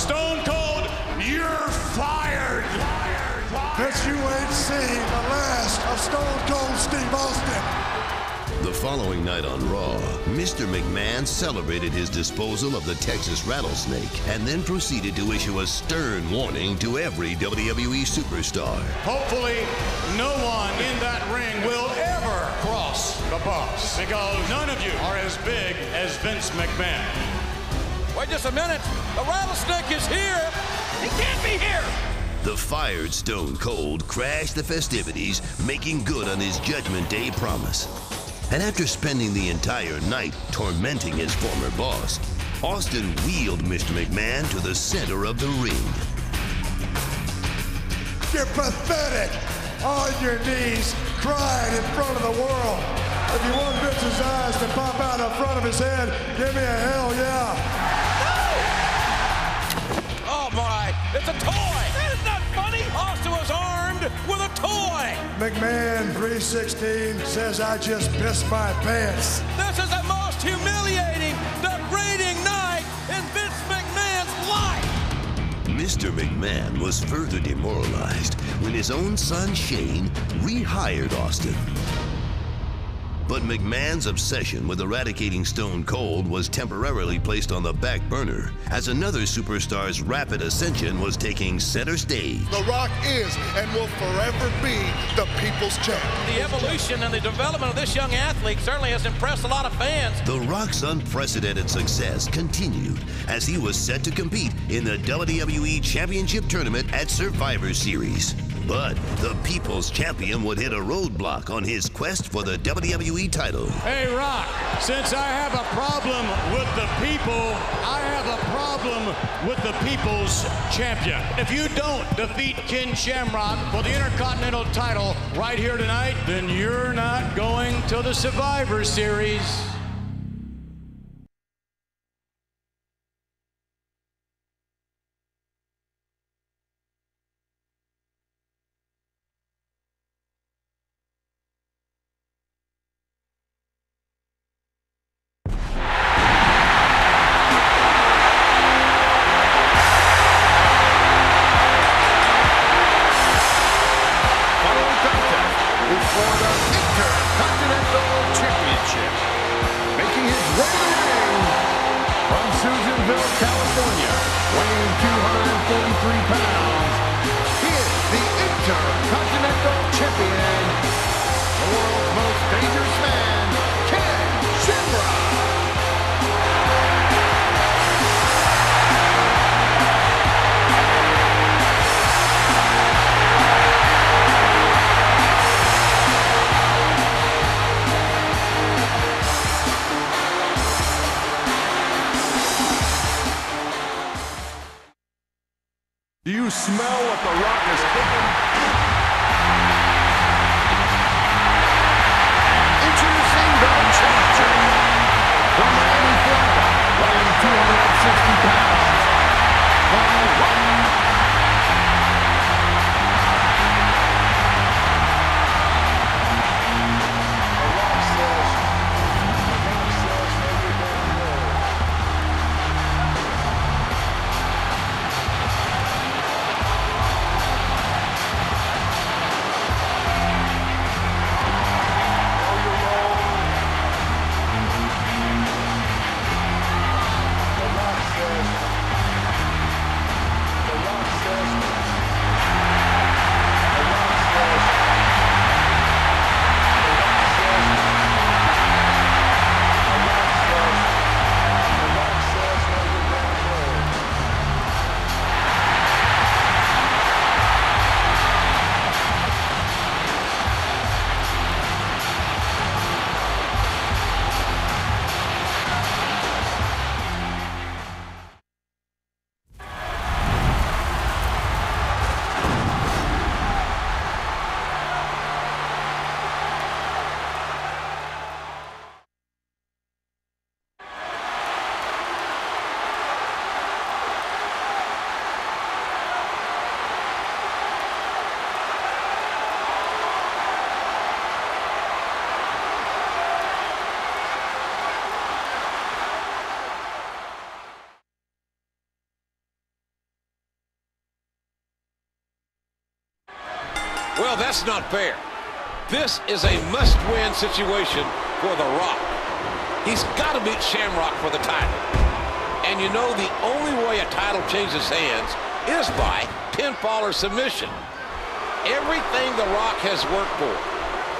Stone Cold, you're fired. Bet you ain't seen the last of Stone Cold Steve Austin. The following night on Raw, Mr. McMahon celebrated his disposal of the Texas rattlesnake and then proceeded to issue a stern warning to every WWE superstar. Hopefully, no one in that ring will ever cross the bumps because none of you are as big as Vince McMahon. Wait just a minute. The rattlesnake is here. He can't be here. The fired Stone Cold crashed the festivities, making good on his Judgment Day promise. And after spending the entire night tormenting his former boss, Austin wheeled Mr. McMahon to the center of the ring. You're pathetic. On your knees, crying in front of the world. If you want Vince's eyes to pop out in front of his head, give me a hell yeah. Oh my, it's a toy. That is not funny. Austin was armed with a toy. McMahon 316 says I just pissed my pants. This is the most humiliating, degrading night in Vince McMahon's life. Mr. McMahon was further demoralized when his own son Shane rehired Austin. But McMahon's obsession with eradicating Stone Cold was temporarily placed on the back burner as another superstar's rapid ascension was taking center stage. The Rock is and will forever be the people's champ. The evolution and the development of this young athlete certainly has impressed a lot of fans. The Rock's unprecedented success continued as he was set to compete in the WWE Championship Tournament at Survivor Series. But the People's Champion would hit a roadblock on his quest for the WWE title. Hey, Rock, since I have a problem with the people, I have a problem with the People's Champion. If you don't defeat Ken Shamrock for the Intercontinental title right here tonight, then you're not going to the Survivor Series. California, weighing 243 pounds, he is the Intercontinental Champion, the world's most dangerous man, Ken Shamrock. Do you smell what the Rock is cooking? Introducing the challenger from Miami, Florida, weighing 260 pounds, The Rock. Well, that's not fair. This is a must-win situation for The Rock. He's got to beat Shamrock for the title. And you know the only way a title changes hands is by pinfall or submission. Everything The Rock has worked for,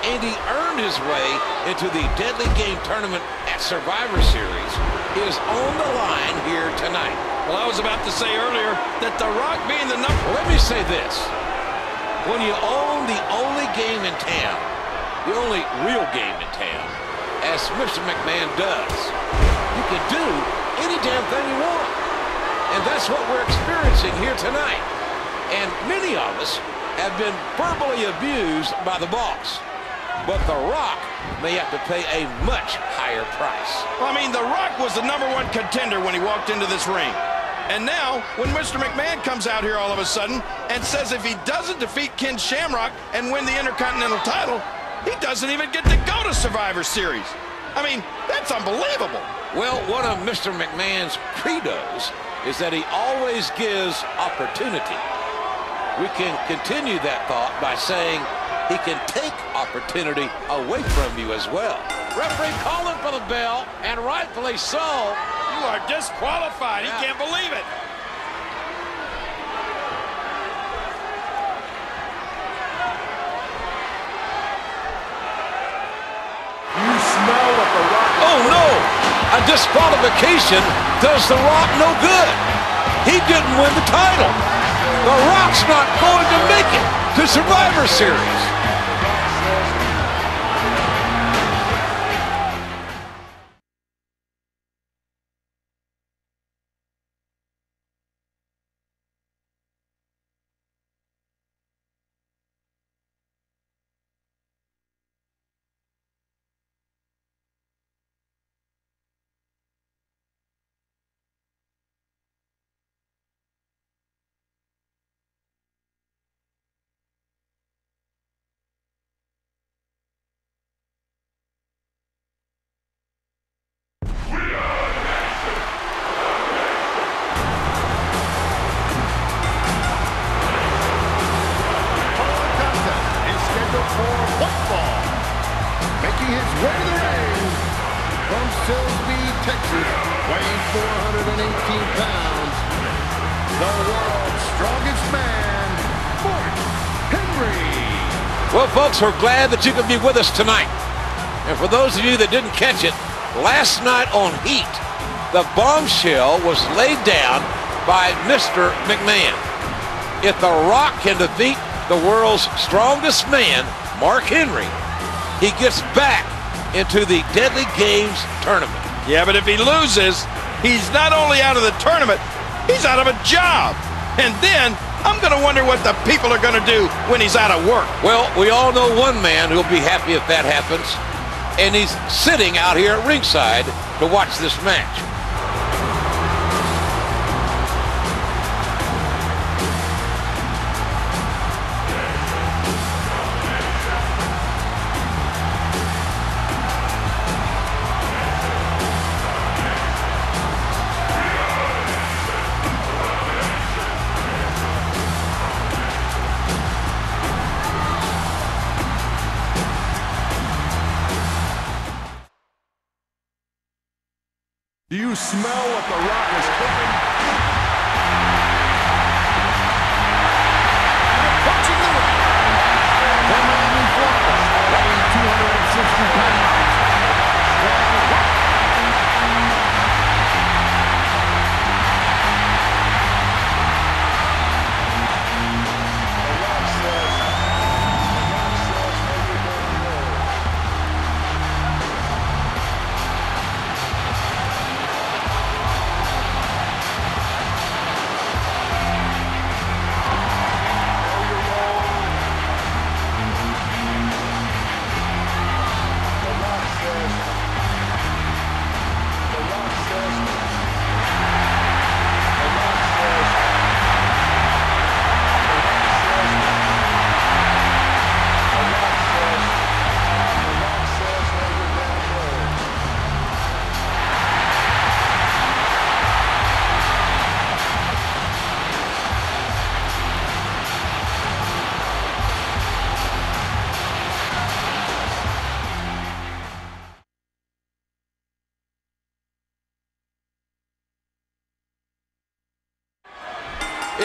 and he earned his way into the Deadly Game tournament at Survivor Series, is on the line here tonight. Well, I was about to say earlier that The Rock being the number... Well, let me say this. When you own the only game in town, the only real game in town, as Mr. McMahon does, you can do any damn thing you want. And that's what we're experiencing here tonight. And many of us have been verbally abused by the boss. But The Rock may have to pay a much higher price. I mean, The Rock was the #1 contender when he walked into this ring. And now, when Mr. McMahon comes out here all of a sudden and says if he doesn't defeat Ken Shamrock and win the Intercontinental title, he doesn't even get to go to Survivor Series. I mean, that's unbelievable. Well, one of Mr. McMahon's credos is that he always gives opportunity. We can continue that thought by saying he can take opportunity away from you as well. Referee calling for the bell, and rightfully so. You are disqualified. Yeah. He can't believe it. You smell what The Rock is Oh, no! A disqualification does The Rock no good. He didn't win the title. The Rock's not going to make it to Survivor Series. Texas, weighing 418 pounds, the world's strongest man, Mark Henry. Well, folks, we're glad that you can be with us tonight. And for those of you that didn't catch it, last night on Heat, the bombshell was laid down by Mr. McMahon. If The Rock can defeat the world's strongest man, Mark Henry, he gets back into the Deadly Games tournament. Yeah, but if he loses, he's not only out of the tournament, he's out of a job. And then I'm going to wonder what the people are going to do when he's out of work. Well, we all know one man who'll be happy if that happens, and he's sitting out here at ringside to watch this match. Do you smell what The Rock is cooking? Approaching the ring, from Miami, Florida, weighing 260 pounds, The Rock.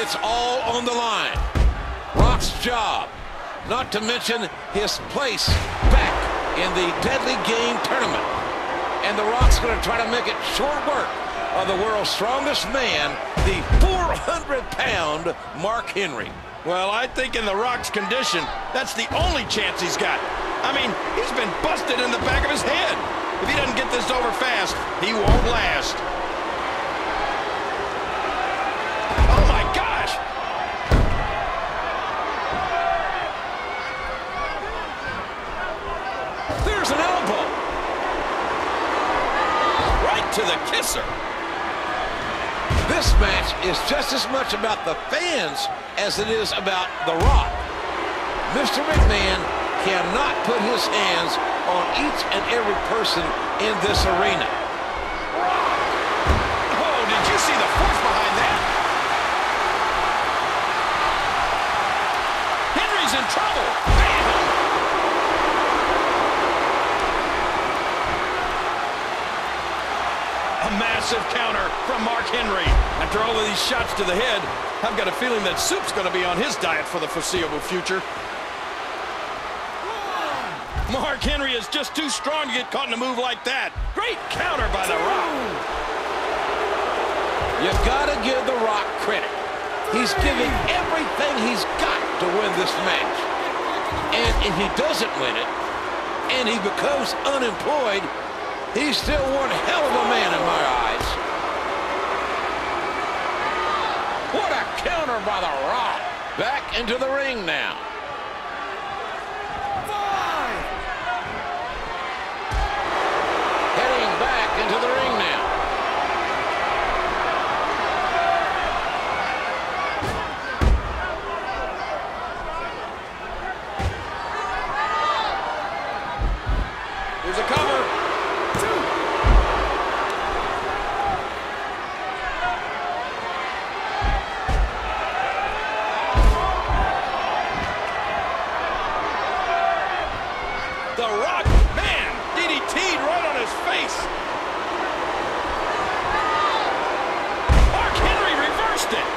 It's all on the line. Rock's job, not to mention his place back in the Deadly Game tournament. And The Rock's going to try to make it short work of the world's strongest man, the 400-pound Mark Henry. Well, I think in The Rock's condition, that's the only chance he's got. I mean, he's been busted in the back of his head. If he doesn't get this over fast, he won't last. Oh, my gosh! There's an elbow. Right to the kisser. This match is just as much about the fans as it is about The Rock. Mr. McMahon cannot put his hands on each and every person in this arena. Oh, did you see the force behind that? Henry's in trouble. Bam! A massive counter from Mark Henry. After all of these shots to the head, I've got a feeling that Soup's going to be on his diet for the foreseeable future. Mark Henry is just too strong to get caught in a move like that. Great counter by The Rock. You gotta give The Rock credit. He's giving everything he's got to win this match. And if he doesn't win it, and he becomes unemployed, he's still one hell of a man in my eyes. What a counter by The Rock. Back into the ring now. Heading back into the ring now. Here's a cover. The Rock, man, DDT'd right on his face. Mark Henry reversed it.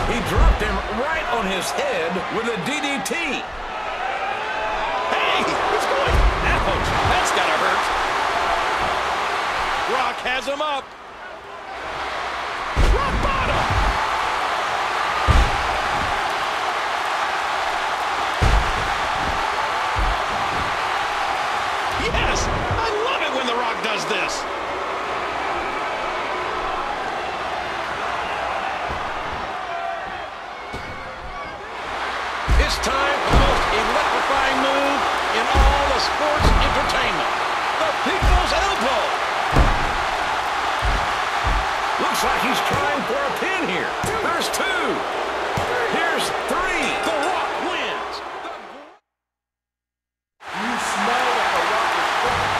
He dropped him right on his head with a DDT. Hey, he's going. Ouch, that's gotta hurt. Rock has him up. Rock bottom. Yes, I love it when The Rock does this. It's time for the most electrifying move in all of sports entertainment. The People's Elbow. Looks like he's trying for a pin here. There's two. Here's three. The Rock wins. You smell what The Rock is cooking.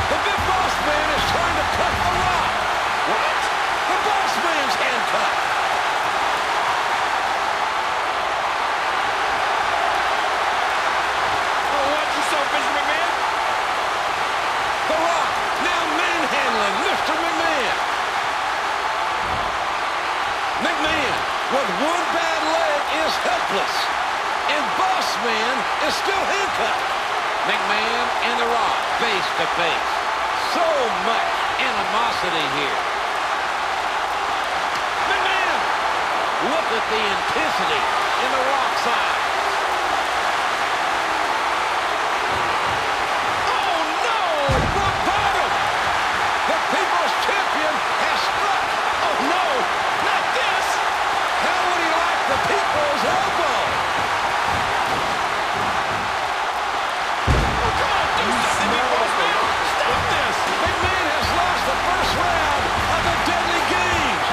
The Big Boss Man is trying to cut The Rock. What? The Boss Man's handcuffed. Oh, watch yourself, Mr. McMahon. The Rock now manhandling Mr. McMahon. McMahon, with one bad leg, is helpless. And Boss Man is still handcuffed. McMahon and The Rock face to face. So much animosity here. McMahon, look at the intensity in The Rock's eyes. Oh no! Rock bottom! The People's Champion has struck. Oh, no, not this. How would he like the People's Elbow? Oh, come on, do something, Big Boss Man. Stop this. McMahon has lost the first round of the Deadly Games.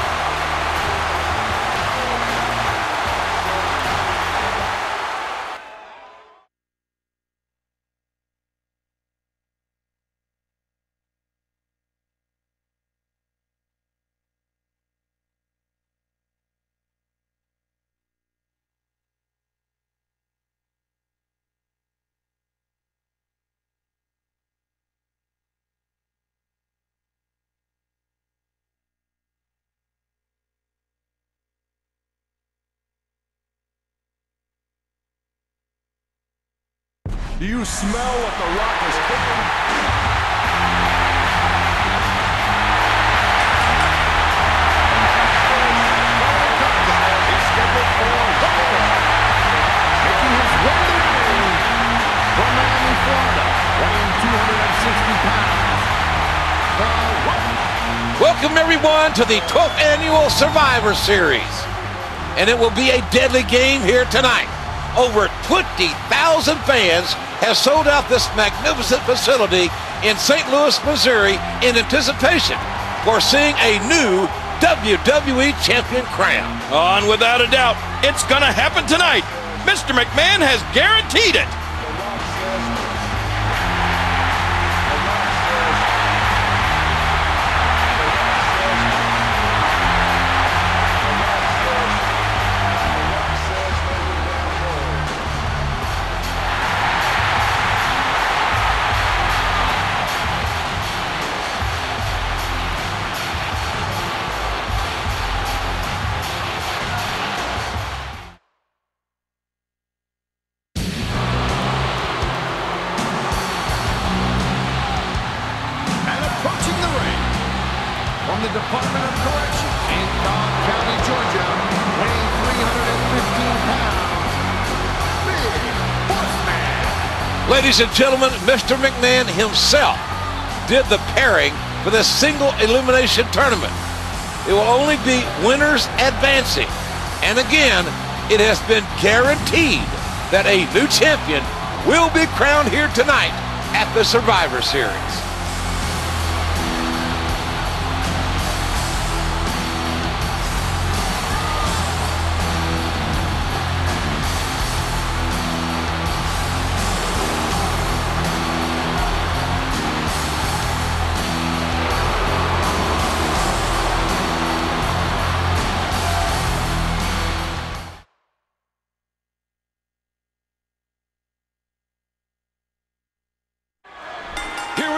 Do you smell what the Rock is cooking? He's scheduled for one fall. Making his way to the ring from Miami, Florida, weighing 260 pounds. The Rock. Welcome everyone to the 12th annual Survivor Series. And it will be a deadly game here tonight. Over 20,000 fans have sold out this magnificent facility in St. Louis, Missouri in anticipation for seeing a new WWE Champion crown. And without a doubt, it's gonna happen tonight. Mr. McMahon has guaranteed it. From the Department of Corrections in Cobb County, Georgia, weighing 315 pounds, Big Horseman. Ladies and gentlemen, Mr. McMahon himself did the pairing for this single elimination tournament. It will only be winners advancing. And again, it has been guaranteed that a new champion will be crowned here tonight at the Survivor Series.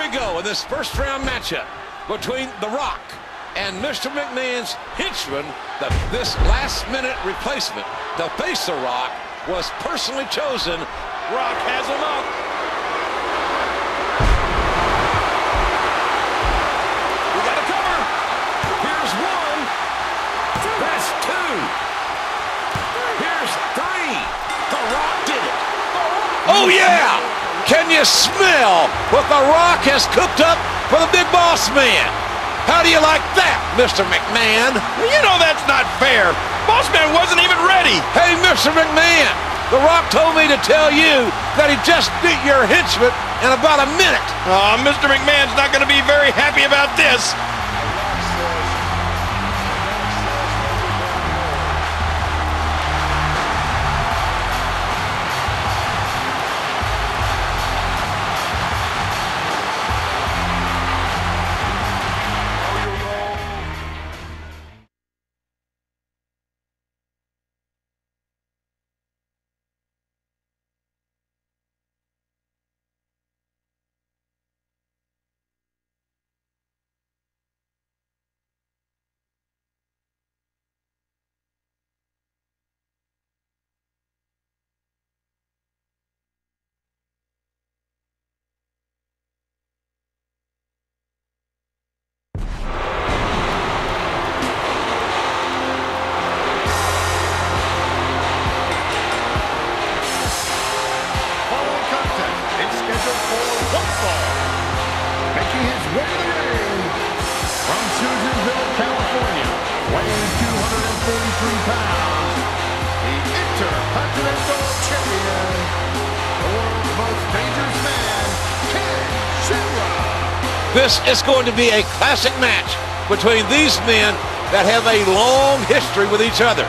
Go in this first round matchup between The Rock and Mr. McMahon's henchman. This last-minute replacement to face The Rock was personally chosen. Rock has him up. We got a cover. Here's one. That's two. Here's three. The Rock did it. Oh, yeah. Can you smell what The Rock has cooked up for the Big Boss Man? How do you like that, Mr. McMahon? You know that's not fair. Boss Man wasn't even ready. Hey, Mr. McMahon, The Rock told me to tell you that he just beat your henchman in about a minute. Mr. McMahon's not going to be very happy about this. Making his way to the ring from Susanville, California, weighing 243 pounds, the Intercontinental Champion, the world's most dangerous man, Ken Shamrock. This is going to be a classic match between these men that have a long history with each other.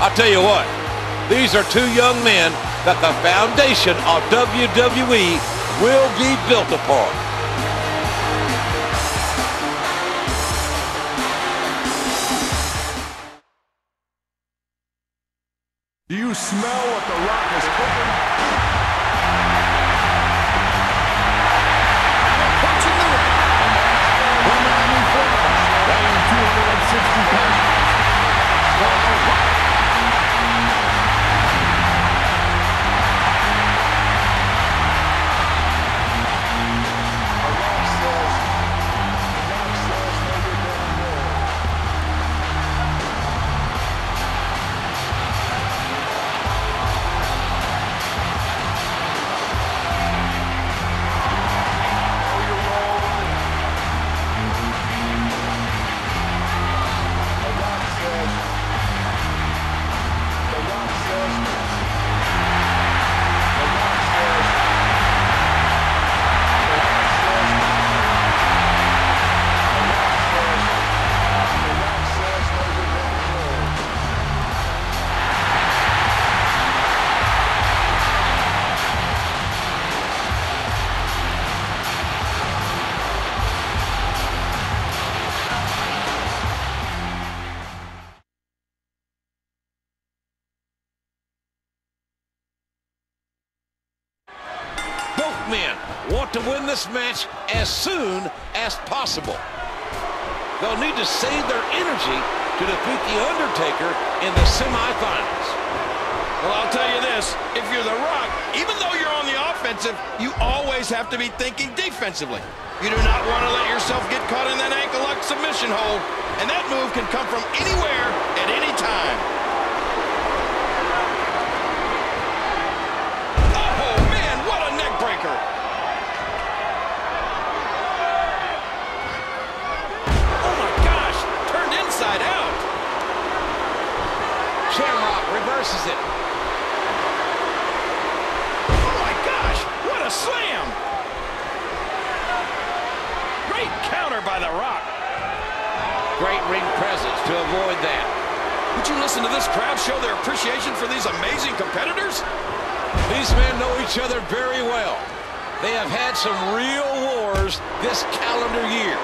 I'll tell you what, these are two young men that the foundation of WWE will be built upon. Do you smell what the Rock is cooking? Approaching the ring from Miami, Florida, weighing 260 pounds. The Rock. want to win this match as soon as possible. They'll need to save their energy to defeat The Undertaker in the semifinals. Well, I'll tell you this, if you're The Rock, even though you're on the offensive, you always have to be thinking defensively. You do not want to let yourself get caught in that ankle lock submission hold, and that move can come from anywhere at any time. Oh, man, what a neck breaker. Oh, my gosh, turned inside out. Shamrock reverses it. Slam! Great counter by The Rock. Great ring presence to avoid that. Would you listen to this crowd show their appreciation for these amazing competitors? These men know each other very well. They have had some real wars this calendar year.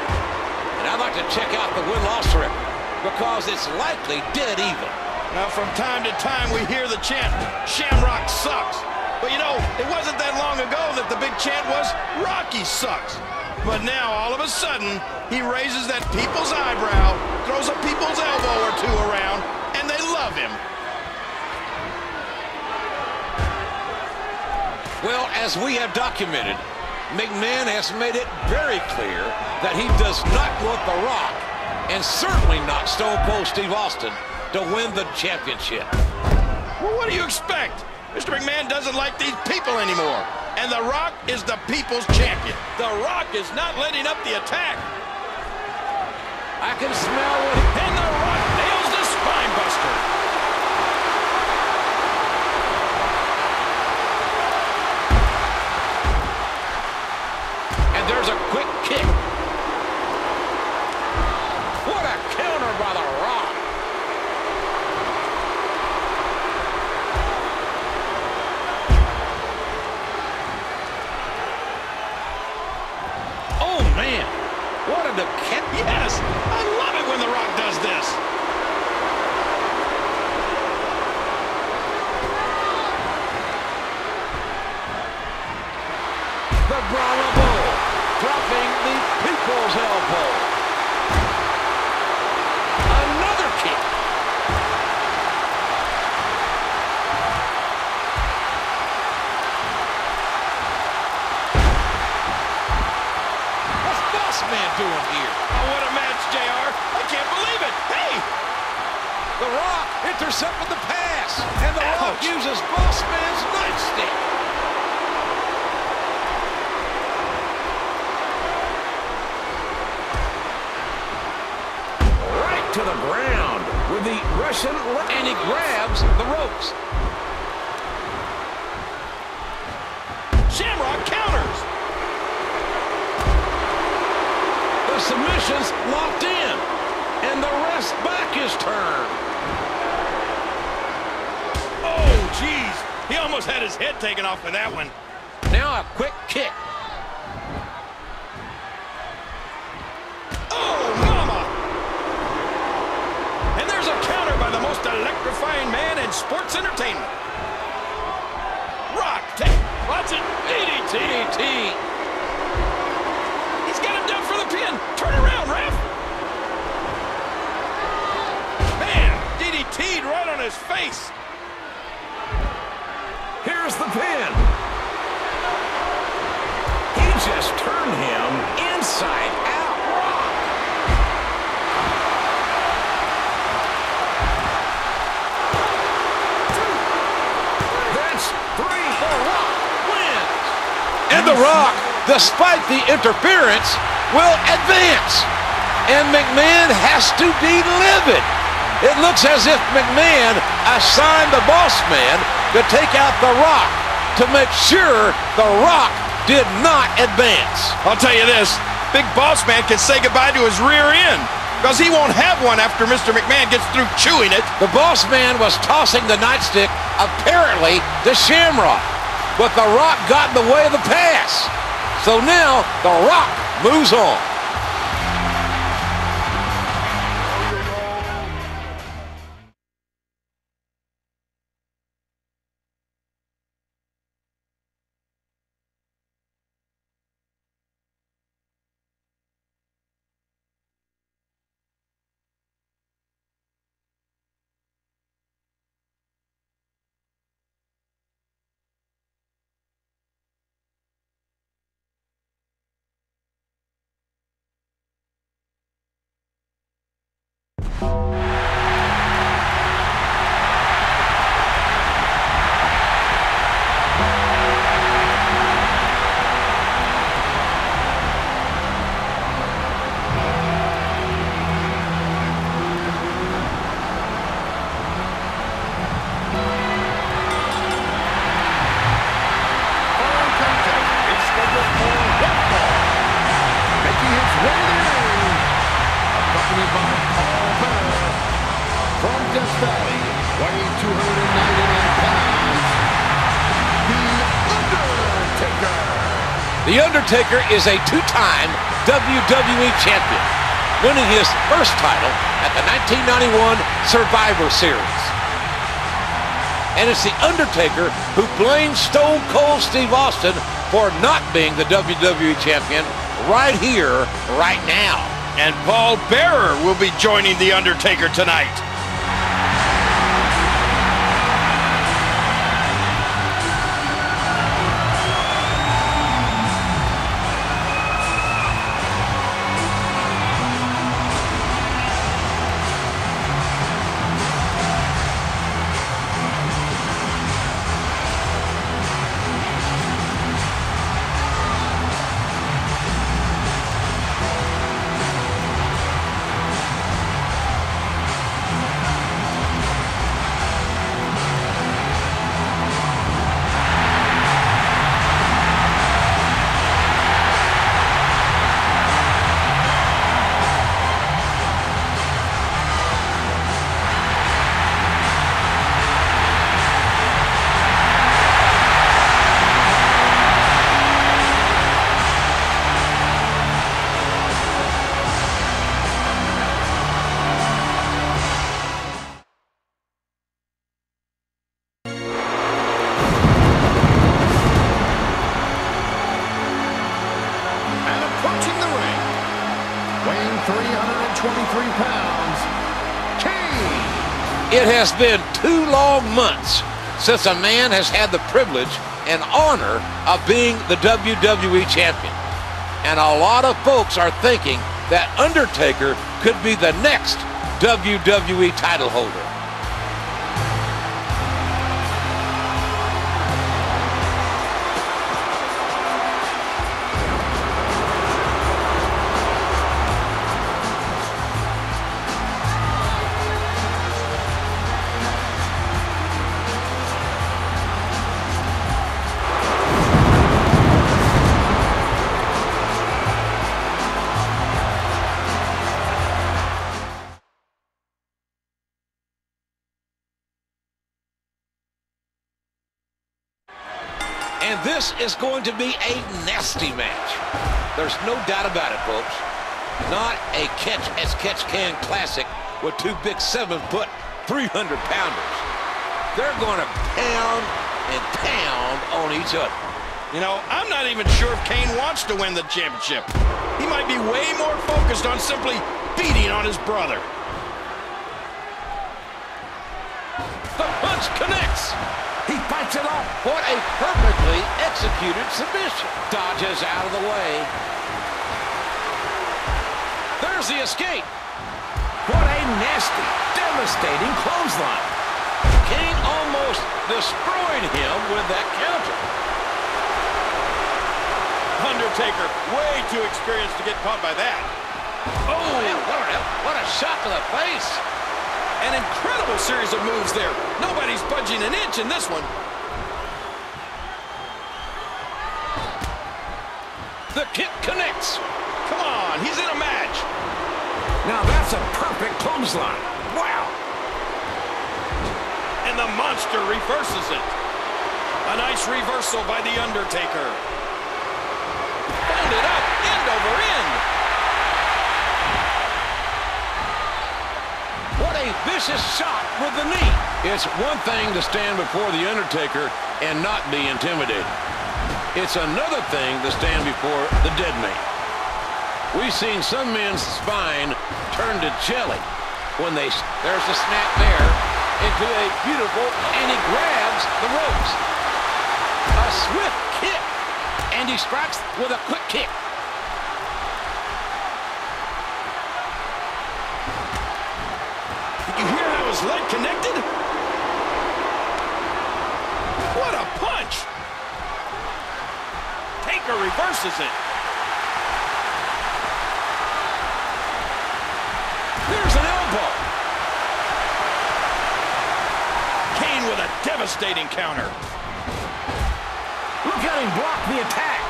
And I'd like to check out the win-loss record because it's likely dead even. Now, from time to time, we hear the chant, Shamrock sucks. But you know, it wasn't that long ago that the big chant was, Rocky sucks. But now, all of a sudden, he raises that people's eyebrow, throws a people's elbow or two around, and they love him. Well, as we have documented, McMahon has made it very clear that he does not want The Rock, and certainly not Stone Cold Steve Austin, to win the championship. Well, what do you expect? Mr. McMahon doesn't like these people anymore. And The Rock is the people's champion. The Rock is not letting up the attack. I can smell what... And The Rock nails the spine buster. And there's a quick kick. What a counter by The Rock. Yes, I love it when The Rock does this. The Brahma Bull, dropping the people's elbow. Another kick. What's Boss Man doing here? What a match, JR. I can't believe it. Hey! The Rock intercepted the pass, and The Rock uses Boss Man's nightstick. Right to the ground with the Russian, and he grabs the ropes. Shamrock counters. The submission's locked in, and the ref's back is turned. Oh, geez. He almost had his head taken off with that one. Now a quick kick. Oh, mama. And there's a counter by the most electrifying man in sports entertainment. Rock, watch it, DDT. DDT. Pin. Turn around, ref. Man, DDT'd right on his face. Here's the pin. He just turned him inside out. That's 3. The Rock wins. And The Rock, despite the interference, will advance, and McMahon has to be livid. It looks as if McMahon assigned the Boss Man to take out The Rock to make sure The Rock did not advance. I'll tell you this, Big Boss Man can say goodbye to his rear end because he won't have one after Mr. McMahon gets through chewing it. The Boss Man was tossing the nightstick, apparently, to Shamrock, but The Rock got in the way of the pass. So now, The Rock moves on. The Undertaker is a two-time WWE champion, winning his first title at the 1991 Survivor Series. And it's The Undertaker who blames Stone Cold Steve Austin for not being the WWE champion right here, right now. And Paul Bearer will be joining The Undertaker tonight. Approaching the ring, weighing 323 pounds, Kane. It has been 2 long months since a man has had the privilege and honor of being the WWE champion. And a lot of folks are thinking that Undertaker could be the next WWE title holder. And this is going to be a nasty match. There's no doubt about it, folks. Not a catch-as-catch-can classic with 2 big 7-foot, 300-pounders. They're going to pound and pound on each other. You know, I'm not even sure if Kane wants to win the championship. He might be way more focused on simply beating on his brother. The punch connects. He fights it off. What a perfectly executed submission. Dodges out of the way. There's the escape. What a nasty, devastating clothesline. Kane almost destroyed him with that counter. Undertaker, way too experienced to get caught by that. Oh, man, what a shot to the face. An incredible series of moves there. Nobody's budging an inch in this one. The kick connects. Come on, he's in a match. Now that's a perfect clothesline. Wow. And the monster reverses it. A nice reversal by The Undertaker. Found it up, end over end. What a vicious shot with the knee. It's one thing to stand before The Undertaker and not be intimidated. It's another thing to stand before the dead man. We've seen some men's spine turn to jelly when there's a snap there into a beautiful, and he grabs the ropes. A swift kick, and he strikes with a quick kick. Did you hear how his leg connected? What a punch! Taker reverses it. There's an elbow. Kane with a devastating counter. Look at him block the attack.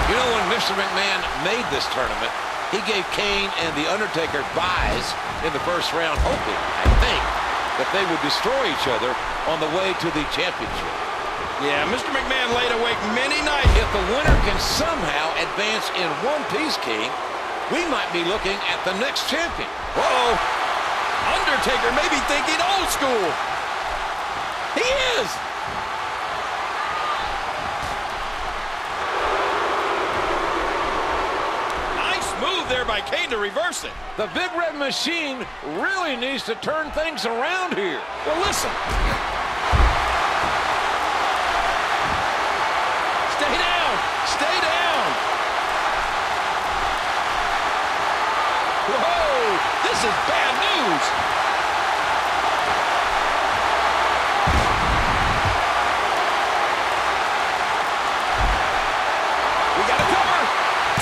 You know, when Mr. McMahon made this tournament, he gave Kane and The Undertaker buys in the first round, hoping, I think, that they would destroy each other on the way to the championship. Yeah, Mr. McMahon laid awake many nights. If the winner can somehow advance in one piece, King, we might be looking at the next champion. Uh-oh. Undertaker may be thinking old school. He is. Nice move there by Kane to reverse it. The Big Red Machine really needs to turn things around here. Well, listen. Stay down. Stay down. Whoa, this is bad news. We got a cover. 2.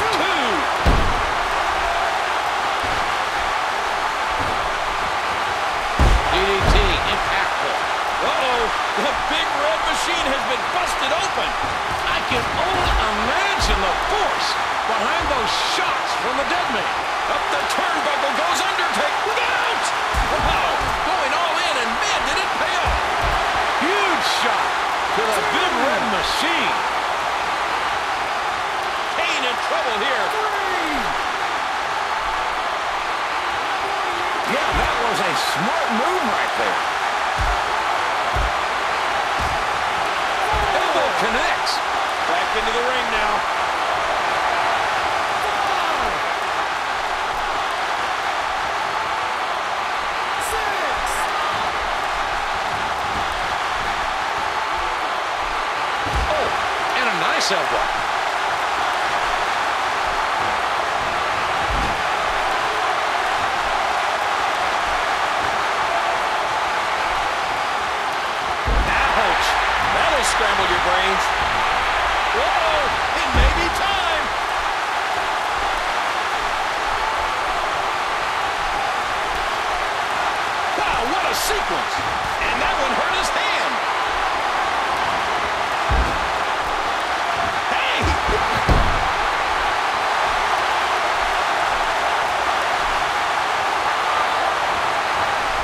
DDT, impactful. Uh-oh, the Big Red Machine has been busted open. I can only imagine the force behind those shots from the dead man. Up the turnbuckle goes Undertaker. Look out! Wow, going all in, and man, did it pay off. Huge shot to the Big Red Machine. Kane in trouble here. 3. Yeah, that was a smart move right there. Elbow connects. Back into the ring now. Nice elbow. Ouch! That'll scramble your brains. Whoa! It may be time. Wow, what a sequence! And that one hurt his hand.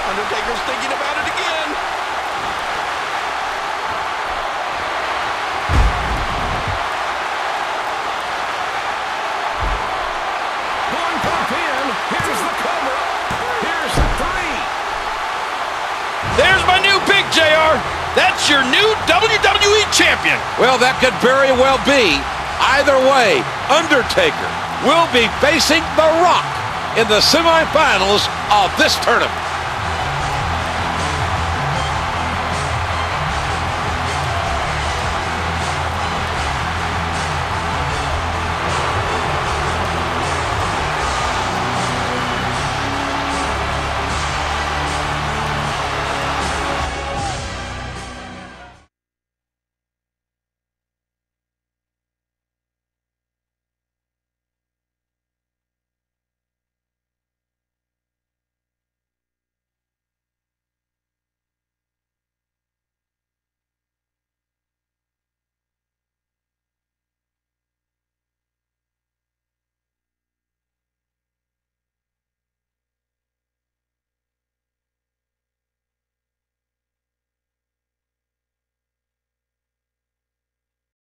Undertaker's thinking about it again. One for the pin. Here's the cover. Here's the 3. There's my new pick, JR. That's your new WWE champion. Well, that could very well be. Either way, Undertaker will be facing The Rock in the semifinals of this tournament.